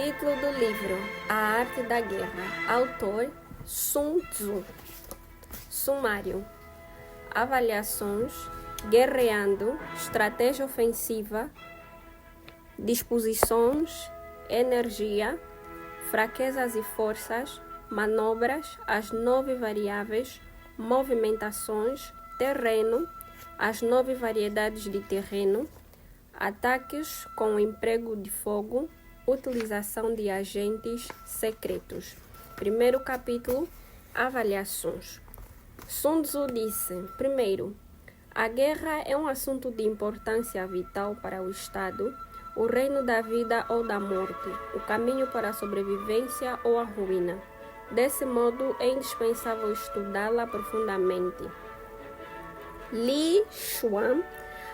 Título do livro: A Arte da Guerra. Autor: Sun Tzu. Sumário: avaliações, guerreando, estratégia ofensiva, disposições, energia, fraquezas e forças, manobras, as 9 variáveis, movimentações, terreno, as 9 variedades de terreno, ataques com o emprego de fogo, utilização de agentes secretos. Primeiro capítulo: avaliações. Sun Tzu disse: primeiro, a guerra é um assunto de importância vital para o Estado, o reino da vida ou da morte, o caminho para a sobrevivência ou a ruína. Desse modo, é indispensável estudá-la profundamente. Li Xuan: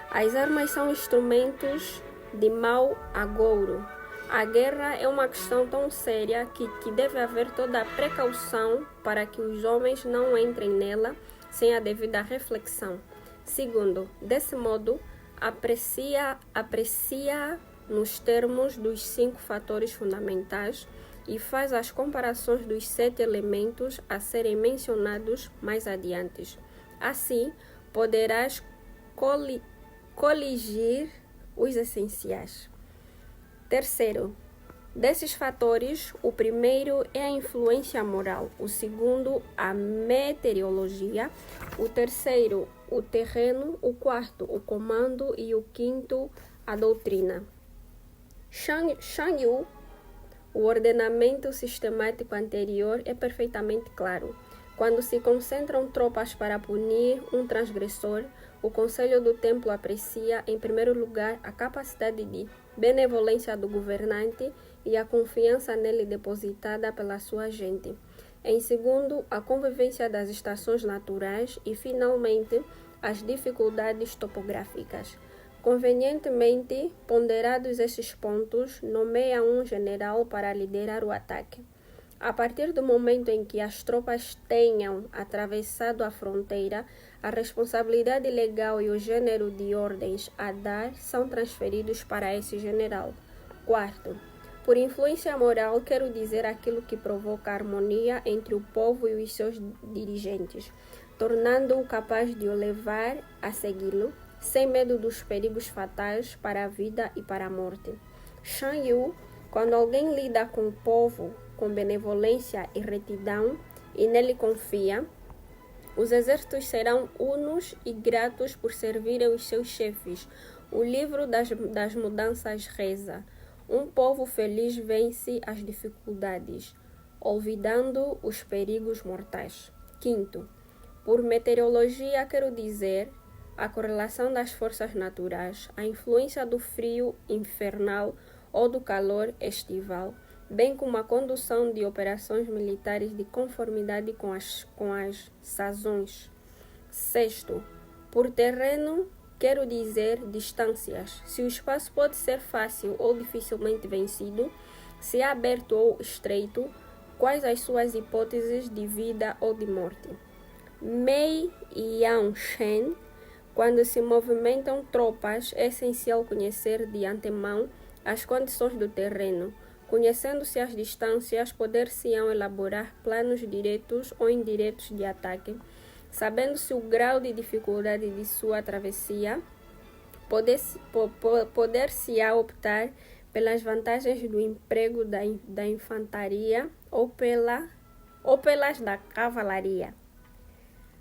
as armas são instrumentos de mau agouro. A guerra é uma questão tão séria que deve haver toda a precaução para que os homens não entrem nela sem a devida reflexão. Segundo, desse modo, aprecia nos termos dos 5 fatores fundamentais e faz as comparações dos 7 elementos a serem mencionados mais adiante. Assim, poderás coligir os essenciais. Terceiro, desses fatores, o primeiro é a influência moral, o segundo, a meteorologia, o terceiro, o terreno, o quarto, o comando e o quinto, a doutrina. Shan Yu, o ordenamento sistemático anterior é perfeitamente claro. Quando se concentram tropas para punir um transgressor, o Conselho do Templo aprecia, em primeiro lugar, a capacidade de benevolência do governante e a confiança nele depositada pela sua gente. Em segundo, a convivência das estações naturais e, finalmente, as dificuldades topográficas. Convenientemente ponderados esses pontos, nomeia um general para liderar o ataque. A partir do momento em que as tropas tenham atravessado a fronteira, a responsabilidade legal e o gênero de ordens a dar são transferidos para esse general. Quarto, por influência moral, quero dizer aquilo que provoca harmonia entre o povo e os seus dirigentes, tornando-o capaz de o levar a segui-lo, sem medo dos perigos fatais para a vida e para a morte. Shan Yu: quando alguém lida com o povo com benevolência e retidão e nele confia, os exércitos serão unos e gratos por servirem os seus chefes. O livro das mudanças reza: um povo feliz vence as dificuldades, olvidando os perigos mortais. Quinto, por meteorologia quero dizer a correlação das forças naturais, a influência do frio infernal ou do calor estival, bem como a condução de operações militares de conformidade com as sazões. Sexto, por terreno, quero dizer distâncias. Se o espaço pode ser fácil ou dificilmente vencido, se é aberto ou estreito, quais as suas hipóteses de vida ou de morte. Mei Yang Shen: quando se movimentam tropas, é essencial conhecer de antemão as condições do terreno. Conhecendo-se as distâncias, poder-se-ão elaborar planos diretos ou indiretos de ataque. Sabendo-se o grau de dificuldade de sua travessia, poder-se-á optar pelas vantagens do emprego da infantaria ou pelas da cavalaria.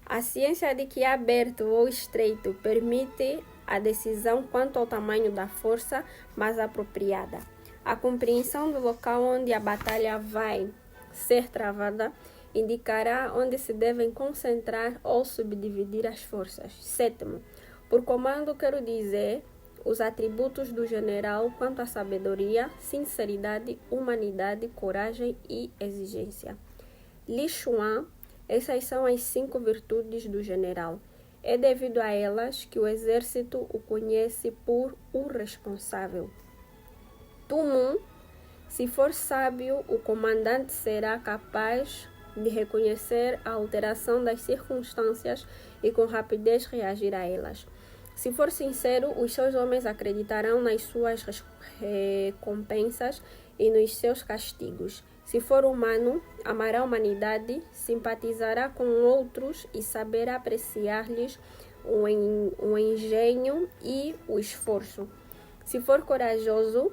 A ciência de que é aberto ou estreito permite a decisão quanto ao tamanho da força mais apropriada. A compreensão do local onde a batalha vai ser travada indicará onde se devem concentrar ou subdividir as forças. Sétimo, por comando quero dizer os atributos do general quanto à sabedoria, sinceridade, humanidade, coragem e exigência. Li Xuan: essas são as 5 virtudes do general. É devido a elas que o exército o conhece por o responsável. Tu Mun: se for sábio, o comandante será capaz de reconhecer a alteração das circunstâncias e com rapidez reagir a elas. Se for sincero, os seus homens acreditarão nas suas recompensas e nos seus castigos. Se for humano, amará a humanidade, simpatizará com outros e saberá apreciar-lhes o engenho e o esforço. Se for corajoso,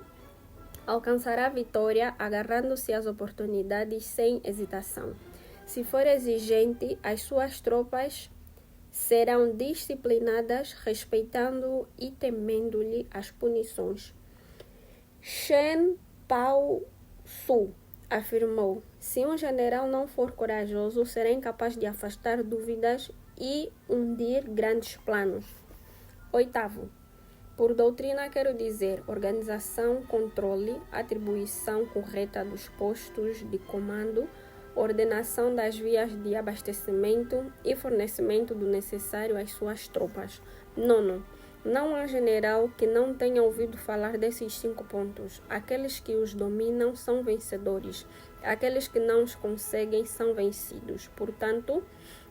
alcançará a vitória agarrando-se às oportunidades sem hesitação. Se for exigente, as suas tropas serão disciplinadas, respeitando e temendo-lhe as punições. Chen Pao-su afirmou: se um general não for corajoso, será incapaz de afastar dúvidas e hundir grandes planos. 8º. Por doutrina quero dizer organização, controle, atribuição correta dos postos de comando, ordenação das vias de abastecimento e fornecimento do necessário às suas tropas. 9. Não há general que não tenha ouvido falar desses 5 pontos. Aqueles que os dominam são vencedores. Aqueles que não os conseguem são vencidos. Portanto,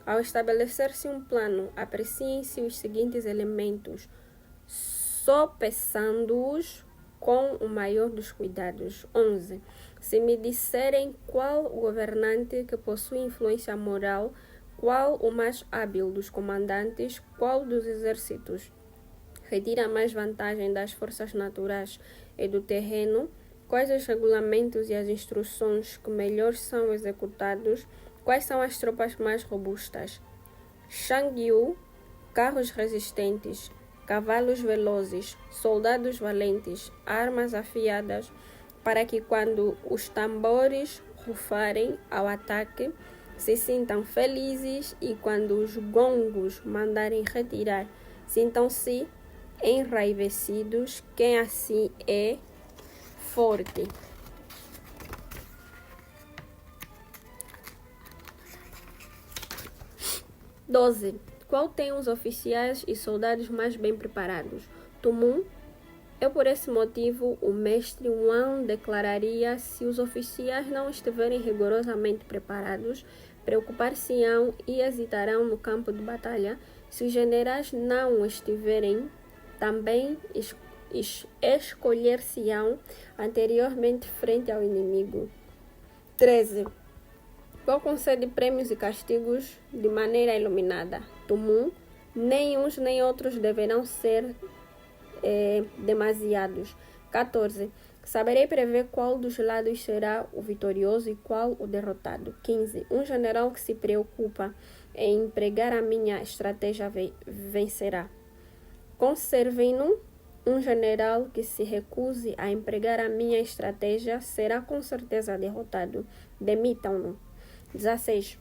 ao estabelecer-se um plano, apreciem-se os seguintes elementos, sopesando-os com o maior dos cuidados. 11. Se me disserem qual o governante que possui influência moral, qual o mais hábil dos comandantes, qual dos exércitos retira mais vantagem das forças naturais e do terreno, quais os regulamentos e as instruções que melhor são executados, quais são as tropas mais robustas. Shang Yu, carros resistentes, cavalos velozes, soldados valentes, armas afiadas, para que quando os tambores rufarem ao ataque, se sintam felizes e quando os gongos mandarem retirar, sintam-se enraivecidos. Quem assim é forte. 12. Qual tem os oficiais e soldados mais bem preparados? Tumum. Eu, por esse motivo, o mestre Wang declararia: se os oficiais não estiverem rigorosamente preparados, preocupar-se-ão e hesitarão no campo de batalha. Se os generais não estiverem, também escolher-se-ão anteriormente frente ao inimigo. 13. Qual concede prêmios e castigos de maneira iluminada? Tumum. Nem uns nem outros deverão ser demasiados. 14. Saberei prever qual dos lados será o vitorioso e qual o derrotado. 15. Um general que se preocupa em empregar a minha estratégia vencerá. Conservem-no. Um general que se recuse a empregar a minha estratégia será com certeza derrotado. Demitam-no. 16.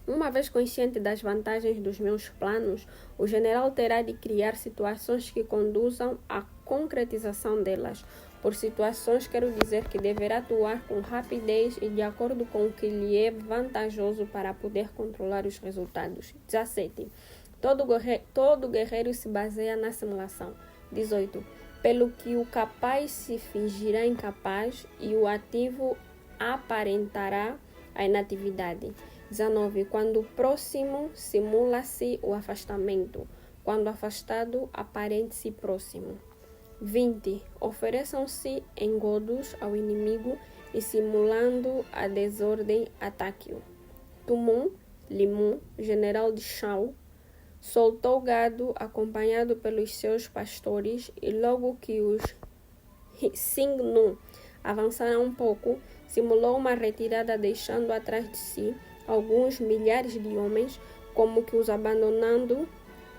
Uma vez consciente das vantagens dos meus planos, o general terá de criar situações que conduzam à concretização delas. Por situações, quero dizer que deverá atuar com rapidez e de acordo com o que lhe é vantajoso para poder controlar os resultados. 17. Todo guerreiro se baseia na simulação. 18. Pelo que o capaz se fingirá incapaz e o ativo aparentará a inatividade. 19. Quando próximo, simula-se o afastamento. Quando afastado, aparente-se próximo. 20. Ofereçam-se engodos ao inimigo e, simulando a desordem, ataque-o. Tumum, Limun, general de Shao, soltou gado acompanhado pelos seus pastores e logo que os Xingnu avançaram um pouco, simulou uma retirada deixando atrás de si alguns milhares de homens, como que os abandonando.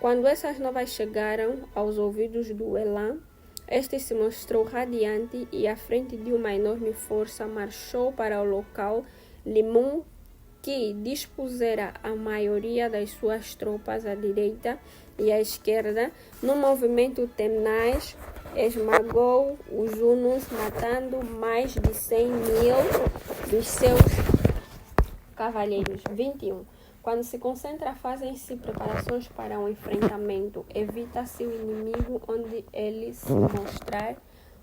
Quando essas novas chegaram aos ouvidos do Elan, este se mostrou radiante e, à frente de uma enorme força, marchou para o local. Limun, que dispusera a maioria das suas tropas à direita e à esquerda, num movimento tenaz, esmagou os hunos, matando mais de 100.000 dos seus cavaleiros. 21. Quando se concentra, fazem-se preparações para um enfrentamento. Evita-se o inimigo onde ele se mostrar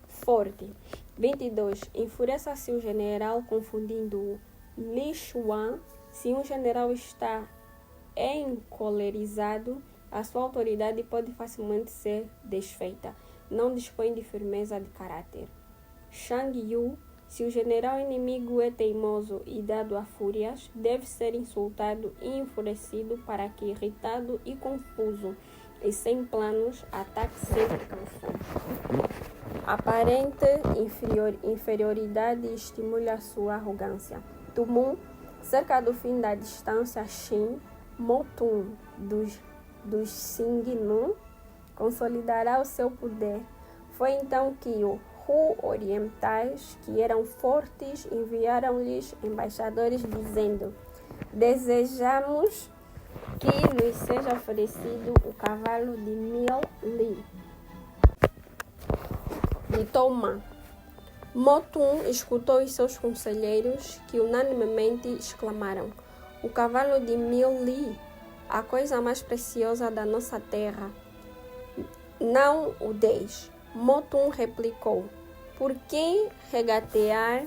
forte. 22. Enfureça-se o general, confundindo-o. Li Xuan. Se um general está encolerizado, a sua autoridade pode facilmente ser desfeita. Não dispõe de firmeza de caráter. Shang Yu. Se o general inimigo é teimoso e dado a fúrias, deve ser insultado e enfurecido para que, irritado e confuso e sem planos, ataque sempre canções. Aparente inferioridade estimule a sua arrogância. Tumum, cerca do fim da distância, Shin, Motum dos Singnu, consolidará o seu poder. Foi então que os Hu orientais, que eram fortes, enviaram-lhes embaixadores dizendo: desejamos que nos seja oferecido o cavalo de 1000 li. De Toma. Motum escutou os seus conselheiros, que unanimemente exclamaram: o cavalo de 1000 li, a coisa mais preciosa da nossa terra. Não o deis. Motum replicou: por que regatear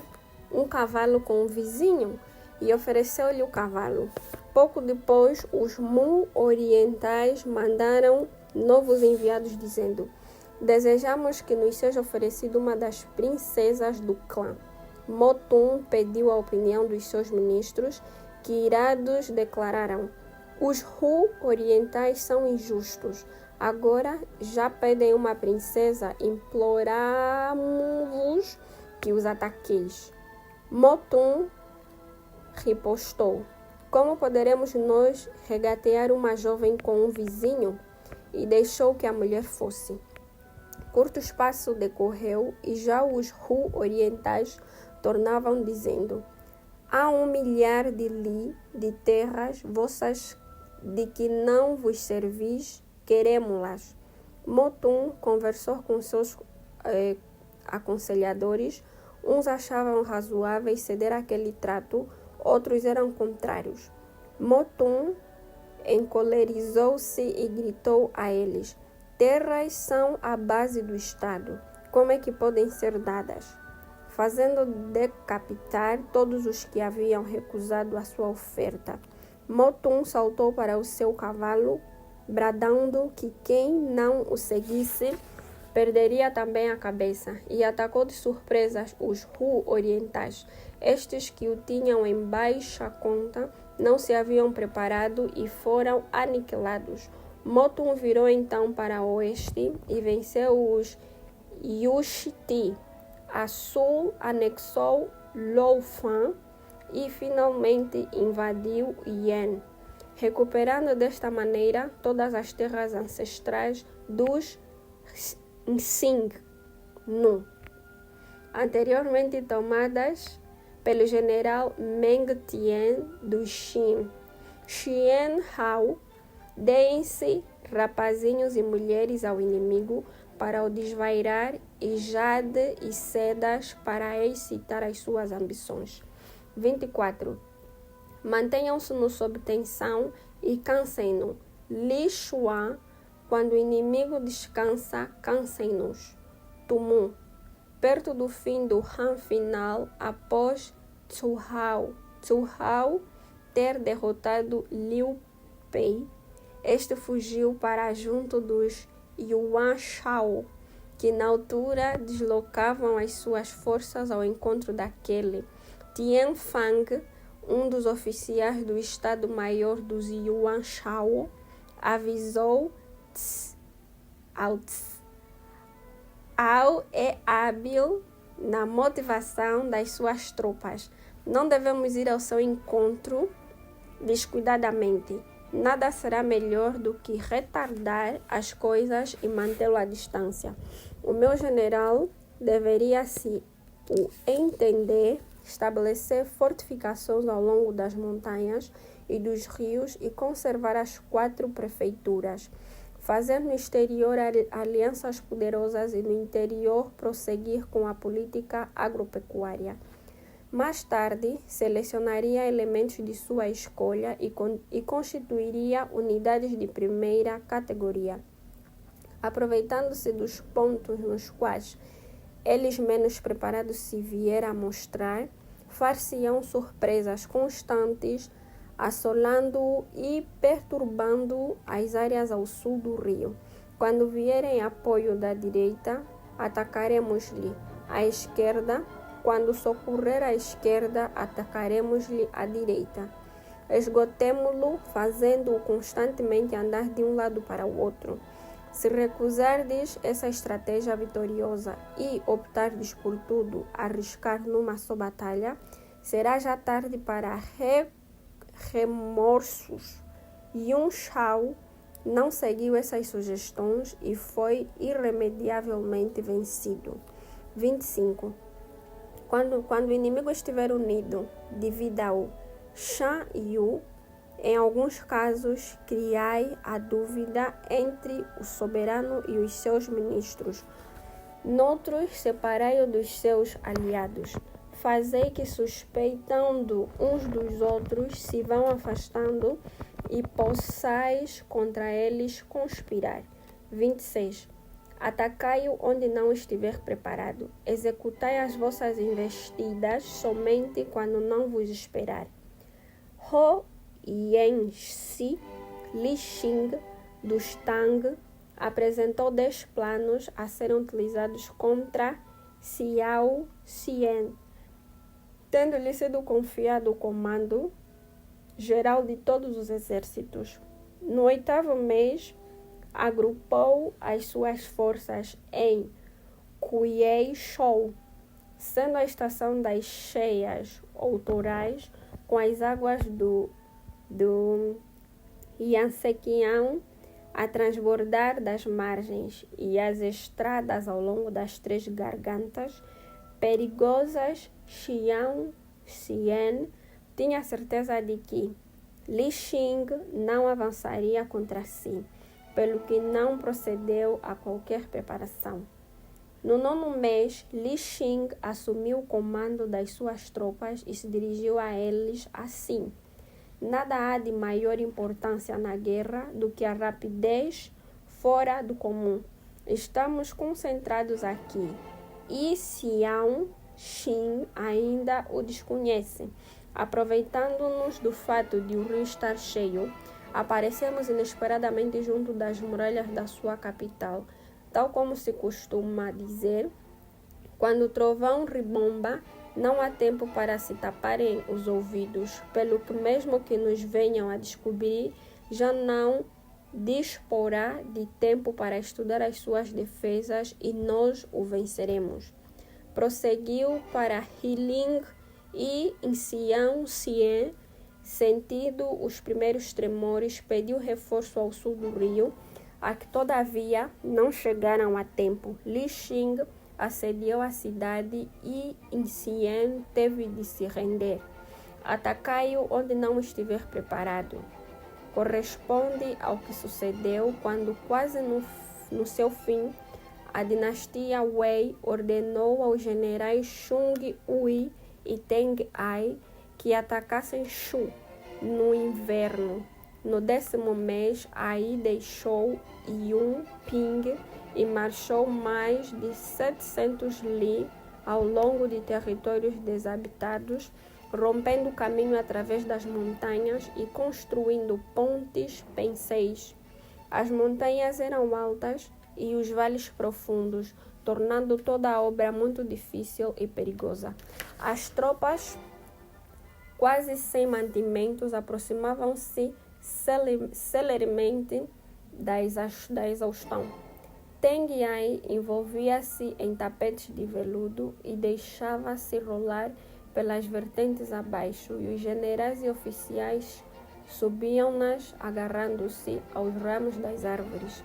um cavalo com o vizinho? E ofereceu-lhe o cavalo. Pouco depois, os Mu orientais mandaram novos enviados dizendo: desejamos que nos seja oferecida uma das princesas do clã. Motum pediu a opinião dos seus ministros, que irados declararam: os Hu orientais são injustos. Agora já pedem uma princesa, imploramos-vos que os ataqueis. Motum ripostou: como poderemos nós regatear uma jovem com um vizinho? E deixou que a mulher fosse. Curto espaço decorreu e já os Hu orientais tornavam dizendo: há 1 milhar de li de terras vossas de que não vos servis, queremos-las. Motum conversou com seus aconselhadores. Uns achavam razoável ceder aquele trato, outros eram contrários. Motum encolerizou-se e gritou a eles: terras são a base do Estado. Como é que podem ser dadas? Fazendo decapitar todos os que haviam recusado a sua oferta. Motum saltou para o seu cavalo, bradando que quem não o seguisse perderia também a cabeça, e atacou de surpresa os Hu orientais. Estes, que o tinham em baixa conta, não se haviam preparado e foram aniquilados. Motum virou então para o oeste e venceu os Yushti. A sul anexou Loufan e finalmente invadiu Yen, recuperando desta maneira todas as terras ancestrais dos Xingnu, anteriormente tomadas pelo general Meng Tian do Xin. Xian Hao, deem-se rapazinhos e mulheres ao inimigo para o desvairar, e jade e sedas para excitar as suas ambições. 24. Mantenham-se-no sob tensão e cansem-no. Li Xuan, quando o inimigo descansa, cansem-nos. Tumum, perto do fim do Han final, após Zhu Hao ter derrotado Liu Pei, este fugiu para junto dos Yuan Shao, que na altura deslocavam as suas forças ao encontro daquele. Tian Fang, um dos oficiais do Estado-Maior dos Yuan Shao, avisou Ao é hábil na motivação das suas tropas. Não devemos ir ao seu encontro descuidadamente. Nada será melhor do que retardar as coisas e mantê-lo à distância. O meu general deveria se o entender, estabelecer fortificações ao longo das montanhas e dos rios e conservar as 4 prefeituras. Fazer no exterior alianças poderosas e no interior prosseguir com a política agropecuária. Mais tarde, selecionaria elementos de sua escolha e constituiria unidades de primeira categoria. Aproveitando-se dos pontos nos quais eles menos preparados se vieram a mostrar, far-se-ão surpresas constantes, assolando e perturbando as áreas ao sul do rio. Quando vierem apoio da direita, atacaremos-lhe à esquerda Quando socorrer à esquerda, atacaremos-lhe à direita. Esgotemo-lo, fazendo-o constantemente andar de um lado para o outro. Se recusardes essa estratégia vitoriosa e optardes por tudo, arriscar numa só batalha, será já tarde para remorsos. Yuan Shao não seguiu essas sugestões e foi irremediavelmente vencido. 25. Quando o inimigo estiver unido, divida-o. Shan Yu, em alguns casos, criai a dúvida entre o soberano e os seus ministros. Noutros, separai-o dos seus aliados. Fazei que, suspeitando uns dos outros, se vão afastando e possais contra eles conspirar. 26. Atacai-o onde não estiver preparado. Executai as vossas investidas somente quando não vos esperar. Ho Yanxi Li Xing, dos Tang, apresentou 10 planos a serem utilizados contra Xiao Xian, tendo-lhe sido confiado o comando geral de todos os exércitos. No 8º mês, agrupou as suas forças em Kuei-shou, sendo a estação das cheias outorais, com as águas do Yansequiang a transbordar das margens e as estradas ao longo das 3 gargantas perigosas. Xiao Xian tinha certeza de que Li Xing não avançaria contra si, pelo que não procedeu a qualquer preparação. No 9º mês, Li Xing assumiu o comando das suas tropas e se dirigiu a eles assim: nada há de maior importância na guerra do que a rapidez fora do comum. Estamos concentrados aqui e Xiao Xin ainda o desconhece. Aproveitando-nos do fato de o rio estar cheio, aparecemos inesperadamente junto das muralhas da sua capital. Tal como se costuma dizer, quando o trovão ribomba, não há tempo para se taparem os ouvidos, pelo que mesmo que nos venham a descobrir, já não disporá de tempo para estudar as suas defesas e nós o venceremos. Prosseguiu para Hiling e em Xiao Xian, sentindo os primeiros tremores, pediu reforço ao sul do rio, a que todavia não chegaram a tempo. Li Xing assediou a cidade e Xian teve de se render. Atacai-o onde não estiver preparado. Corresponde ao que sucedeu quando, quase no seu fim, a dinastia Wei ordenou aos generais Chung Hui e Teng Ai que atacassem Shu no inverno. No 10º mês, Ai deixou Yun Ping e marchou mais de 700 li ao longo de territórios desabitados, rompendo o caminho através das montanhas e construindo pontes penseis. As montanhas eram altas e os vales profundos, tornando toda a obra muito difícil e perigosa. As tropas, quase sem mantimentos, aproximavam-se celeremente da exaustão. Teng Ai envolvia-se em tapetes de veludo e deixava-se rolar pelas vertentes abaixo, e os generais e oficiais subiam-nas agarrando-se aos ramos das árvores.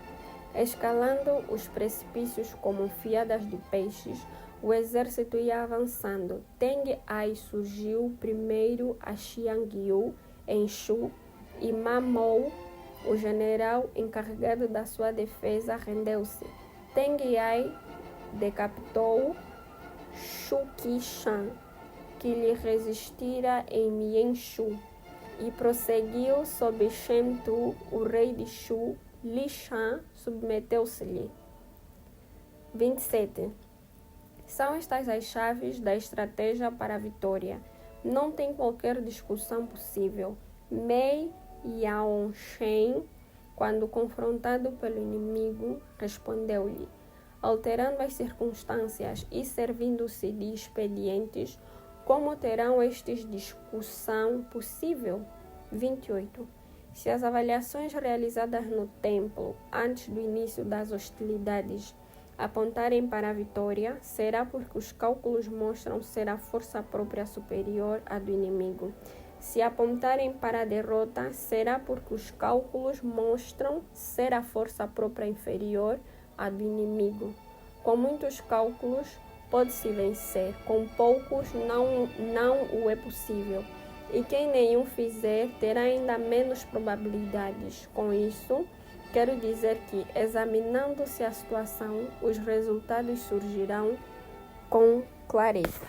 Escalando os precipícios como fiadas de peixes, o exército ia avançando. Teng Ai surgiu primeiro a Xiangyu, em Shu, e Ma Mou, o general encarregado da sua defesa, rendeu-se. Teng Ai decapitou Shu Qishan, que lhe resistira em Mienshu, e prosseguiu sob Shen Tu, o rei de Shu. Li Shan submeteu-se-lhe. 27. São estas as chaves da estratégia para a vitória. Não tem qualquer discussão possível. Mei Yaoshen, quando confrontado pelo inimigo, respondeu-lhe: alterando as circunstâncias e servindo-se de expedientes, como terão estes discussão possível? 28. Se as avaliações realizadas no templo, antes do início das hostilidades, apontarem para a vitória, será porque os cálculos mostram ser a força própria superior à do inimigo. Se apontarem para a derrota, será porque os cálculos mostram ser a força própria inferior à do inimigo. Com muitos cálculos, pode-se vencer, com poucos não o é possível. E quem nenhum fizer, terá ainda menos probabilidades. Com isso, quero dizer que, examinando-se a situação, os resultados surgirão com clareza.